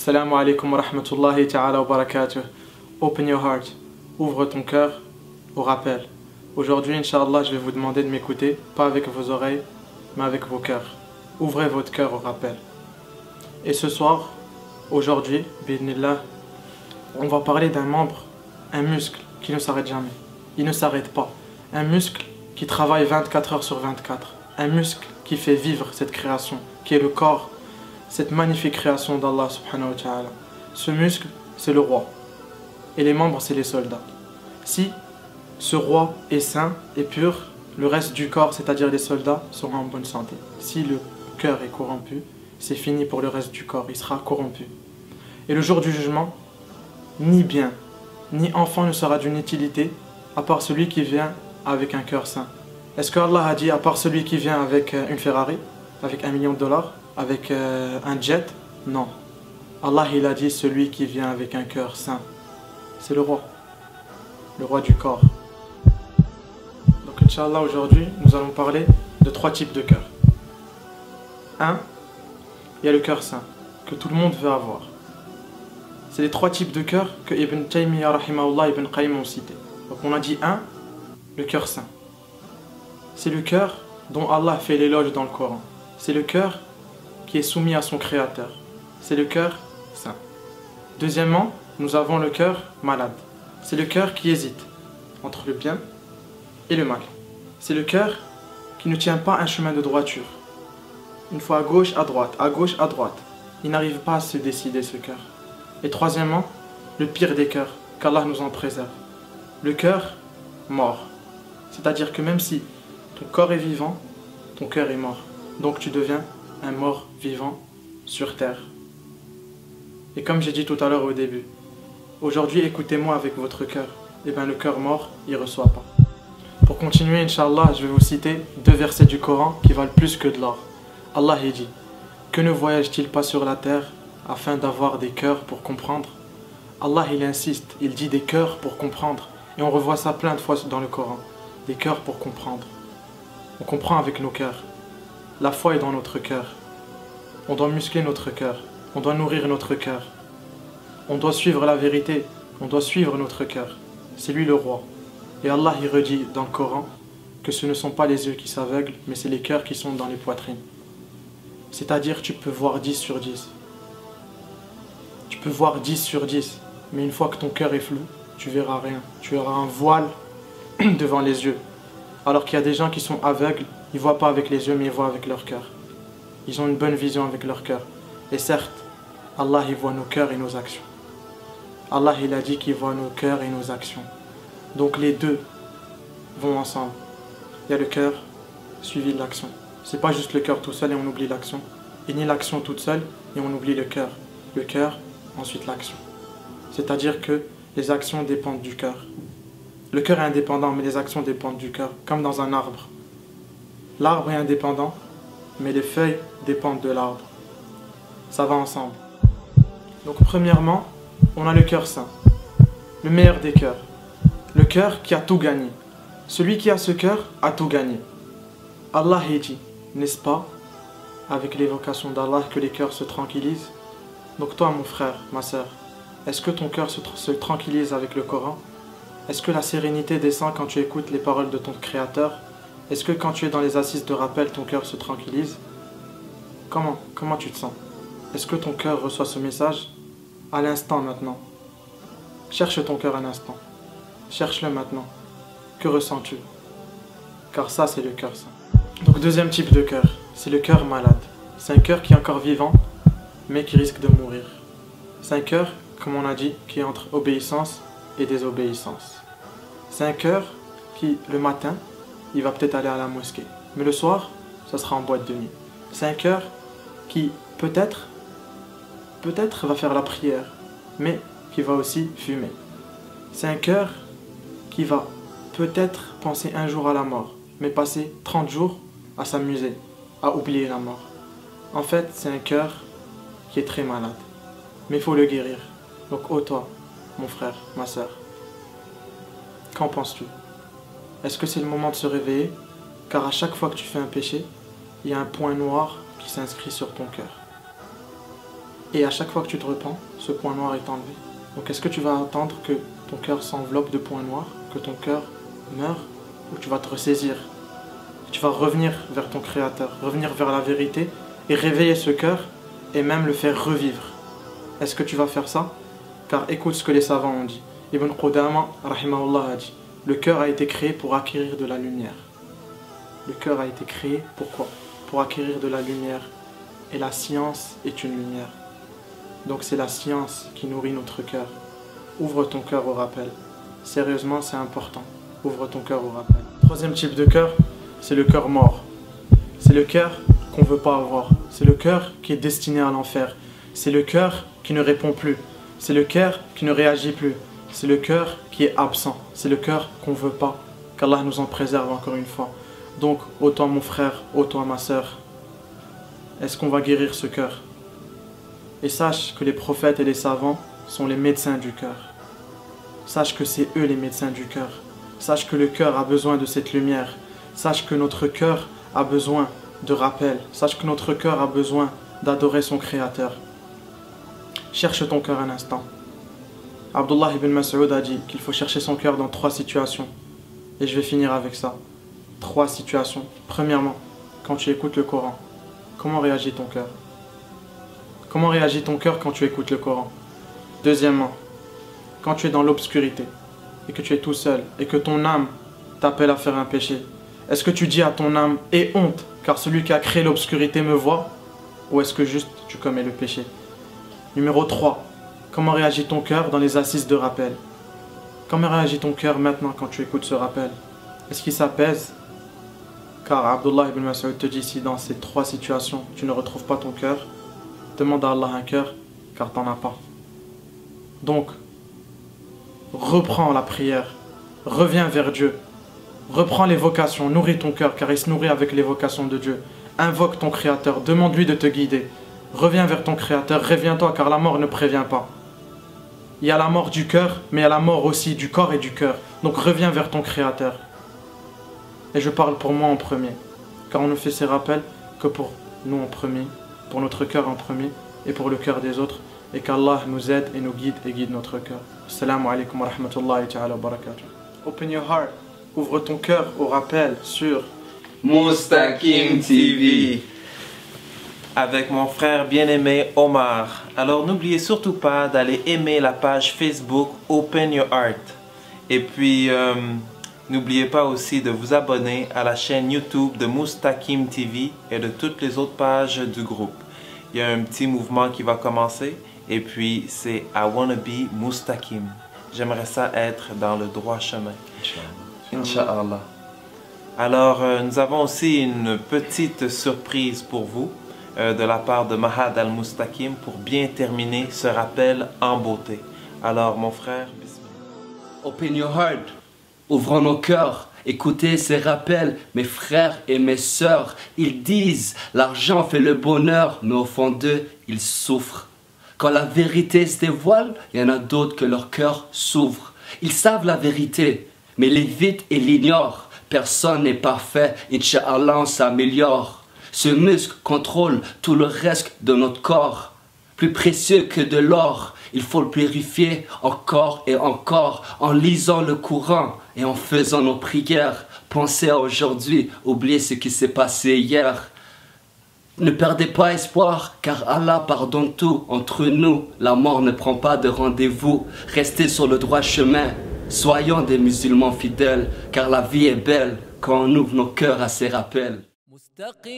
Assalamu alaikum wa rahmatullahi ta'ala wa barakatuh. Open your heart. Ouvre ton cœur au rappel. Aujourd'hui, Inch'Allah, je vais vous demander de m'écouter, pas avec vos oreilles, mais avec vos cœurs. Ouvrez votre cœur au rappel. Et ce soir, aujourd'hui, bi'idhnillah, on va parler d'un membre, un muscle qui ne s'arrête jamais. Il ne s'arrête pas. Un muscle qui travaille 24 heures sur 24. Un muscle qui fait vivre cette création, qui est le corps, cette magnifique création d'Allah subhanahu wa ta'ala. Ce muscle, c'est le roi. Et les membres, c'est les soldats. Si ce roi est sain et pur, le reste du corps, c'est-à-dire les soldats, sera en bonne santé. Si le cœur est corrompu, c'est fini pour le reste du corps, il sera corrompu. Et le jour du jugement, ni bien, ni enfant ne sera d'une utilité, à part celui qui vient avec un cœur sain. Est-ce que Allah a dit à part celui qui vient avec une Ferrari, avec $1 million, avec un jet? Non. Allah il a dit celui qui vient avec un cœur sain. C'est le roi du corps. Donc Inch'Allah, aujourd'hui, nous allons parler de 3 types de cœurs. 1. Il y a le cœur sain, que tout le monde veut avoir. C'est les 3 types de cœurs que Ibn Taymiyyah rahimahullah, Ibn Qayyim ont cités. Donc on a dit 1, le cœur sain. C'est le cœur dont Allah fait l'éloge dans le Coran. C'est le cœur qui est soumis à son créateur. C'est le cœur sain. Deuxièmement, nous avons le cœur malade. C'est le cœur qui hésite entre le bien et le mal. C'est le cœur qui ne tient pas un chemin de droiture. Une fois à gauche, à droite, à gauche, à droite. Il n'arrive pas à se décider, ce cœur. Et troisièmement, le pire des cœurs, qu'Allah nous en préserve. Le cœur mort. C'est-à-dire que même si ton corps est vivant, ton cœur est mort. Donc tu deviens un mort vivant sur terre. Et comme j'ai dit tout à l'heure au début, aujourd'hui écoutez-moi avec votre cœur. Et bien le cœur mort, il ne reçoit pas. Pour continuer, Inch'Allah, je vais vous citer 2 versets du Coran qui valent plus que de l'or. Allah il dit: que ne voyage-t-il pas sur la terre afin d'avoir des cœurs pour comprendre? Allah il insiste, il dit des cœurs pour comprendre. Et on revoit ça plein de fois dans le Coran. Des cœurs pour comprendre. On comprend avec nos cœurs. La foi est dans notre cœur. On doit muscler notre cœur. On doit nourrir notre cœur. On doit suivre la vérité. On doit suivre notre cœur. C'est lui le roi. Et Allah il redit dans le Coran que ce ne sont pas les yeux qui s'aveuglent, mais c'est les cœurs qui sont dans les poitrines. C'est-à-dire tu peux voir 10 sur 10. Tu peux voir 10 sur 10. Mais une fois que ton cœur est flou, tu verras rien. Tu auras un voile devant les yeux. Alors qu'il y a des gens qui sont aveugles, ils ne voient pas avec les yeux, mais ils voient avec leur cœur. Ils ont une bonne vision avec leur cœur. Et certes, Allah il voit nos cœurs et nos actions. Allah il a dit qu'il voit nos cœurs et nos actions. Donc les deux vont ensemble. Il y a le cœur suivi de l'action. C'est pas juste le cœur tout seul et on oublie l'action. Et ni l'action toute seule et on oublie le cœur. Le cœur, ensuite l'action. C'est-à-dire que les actions dépendent du cœur. Le cœur est indépendant, mais les actions dépendent du cœur, comme dans un arbre. L'arbre est indépendant, mais les feuilles dépendent de l'arbre. Ça va ensemble. Donc premièrement, on a le cœur sain. Le meilleur des cœurs. Le cœur qui a tout gagné. Celui qui a ce cœur a tout gagné. Allah a dit, n'est-ce pas, avec l'évocation d'Allah, que les cœurs se tranquillisent? Donc toi, mon frère, ma soeur, est-ce que ton cœur se tranquillise avec le Coran? Est-ce que la sérénité descend quand tu écoutes les paroles de ton Créateur? Est-ce que quand tu es dans les assises de rappel, ton cœur se tranquillise? Comment tu te sens? Est-ce que ton cœur reçoit ce message à l'instant maintenant? Cherche ton cœur un instant. Cherche-le maintenant. Que ressens-tu? Car ça, c'est le cœur sain. Donc deuxième type de cœur, c'est le cœur malade. C'est un cœur qui est encore vivant, mais qui risque de mourir. C'est un cœur, comme on a dit, qui est entre obéissance et désobéissance. C'est un cœur qui, le matin, il va peut-être aller à la mosquée. Mais le soir, ça sera en boîte de nuit. C'est un cœur qui, peut-être, va faire la prière, mais qui va aussi fumer. C'est un cœur qui va peut-être penser un jour à la mort, mais passer 30 jours à s'amuser, à oublier la mort. En fait, c'est un cœur qui est très malade. Mais il faut le guérir. Donc, ô toi, mon frère, ma soeur, qu'en penses-tu? Est-ce que c'est le moment de se réveiller? Car à chaque fois que tu fais un péché, il y a un point noir qui s'inscrit sur ton cœur. Et à chaque fois que tu te repens, ce point noir est enlevé. Donc est-ce que tu vas attendre que ton cœur s'enveloppe de points noirs, que ton cœur meure, ou tu vas te ressaisir? Tu vas revenir vers ton Créateur, revenir vers la vérité et réveiller ce cœur et même le faire revivre. Est-ce que tu vas faire ça? Car écoute ce que les savants ont dit. Ibn Qudama, rahimahullah, a dit: le cœur a été créé pour acquérir de la lumière. Le cœur a été créé pourquoi? Pour acquérir de la lumière. Et la science est une lumière. Donc c'est la science qui nourrit notre cœur. Ouvre ton cœur au rappel. Sérieusement, c'est important. Ouvre ton cœur au rappel. Troisième type de cœur, c'est le cœur mort. C'est le cœur qu'on ne veut pas avoir. C'est le cœur qui est destiné à l'enfer. C'est le cœur qui ne répond plus. C'est le cœur qui ne réagit plus. C'est le cœur qui est absent. C'est le cœur qu'on ne veut pas. Qu'Allah nous en préserve encore une fois. Donc, ô toi mon frère, ô toi ma sœur, est-ce qu'on va guérir ce cœur? Et sache que les prophètes et les savants sont les médecins du cœur. Sache que c'est eux les médecins du cœur. Sache que le cœur a besoin de cette lumière. Sache que notre cœur a besoin de rappel. Sache que notre cœur a besoin d'adorer son Créateur. Cherche ton cœur un instant. Abdullah ibn Mas'ud a dit qu'il faut chercher son cœur dans 3 situations. Et je vais finir avec ça. 3 situations. Premièrement, quand tu écoutes le Coran, comment réagit ton cœur? Comment réagit ton cœur quand tu écoutes le Coran? Deuxièmement, quand tu es dans l'obscurité et que tu es tout seul et que ton âme t'appelle à faire un péché, est-ce que tu dis à ton âme « Aie honte, car celui qui a créé l'obscurité me voit » ou est-ce que juste tu commets le péché? Numéro 3, comment réagit ton cœur dans les assises de rappel? Comment réagit ton cœur maintenant quand tu écoutes ce rappel? Est-ce qu'il s'apaise? Car Abdullah ibn Mas'ud te dit, si dans ces 3 situations tu ne retrouves pas ton cœur, demande à Allah un cœur, car tu n'en as pas. Donc, reprends la prière, reviens vers Dieu, reprends l'évocation, nourris ton cœur, car il se nourrit avec l'évocation de Dieu. Invoque ton Créateur, demande-lui de te guider. Reviens vers ton Créateur, réviens-toi, car la mort ne prévient pas. Il y a la mort du cœur, mais il y a la mort aussi du corps et du cœur. Donc reviens vers ton Créateur. Et je parle pour moi en premier, car on ne fait ces rappels que pour nous en premier, pour notre cœur en premier et pour le cœur des autres, et qu'Allah nous aide et nous guide et guide notre cœur. Assalamu alaikum wa rahmatullahi ta'ala wa barakatuh. Open your heart, ouvre ton cœur au rappel sur Mustaqim TV avec mon frère bien-aimé Omar. Alors n'oubliez surtout pas d'aller aimer la page Facebook Open Your Heart. Et puis n'oubliez pas aussi de vous abonner à la chaîne YouTube de Mustaqim TV et de toutes les autres pages du groupe. Il y a un petit mouvement qui va commencer et puis c'est I wanna be Mustaqim. J'aimerais ça être dans le droit chemin. Inch'Allah. Alors nous avons aussi une petite surprise pour vous de la part de Mahad Al-Mustaqim pour bien terminer ce rappel en beauté. Alors mon frère, bismillah. Open your heart. Ouvrons nos cœurs, écoutez ces rappels, mes frères et mes sœurs. Ils disent, l'argent fait le bonheur, mais au fond d'eux, ils souffrent. Quand la vérité se dévoile, il y en a d'autres que leur cœur s'ouvre. Ils savent la vérité, mais l'évitent et l'ignorent. Personne n'est parfait, Inch'Allah on s'améliore. Ce muscle contrôle tout le reste de notre corps. Plus précieux que de l'or, il faut le purifier encore et encore en lisant le Coran et en faisant nos prières. Pensez à aujourd'hui, oubliez ce qui s'est passé hier. Ne perdez pas espoir, car Allah pardonne tout entre nous. La mort ne prend pas de rendez-vous. Restez sur le droit chemin. Soyons des musulmans fidèles, car la vie est belle quand on ouvre nos cœurs à ces rappels. Mustaqim.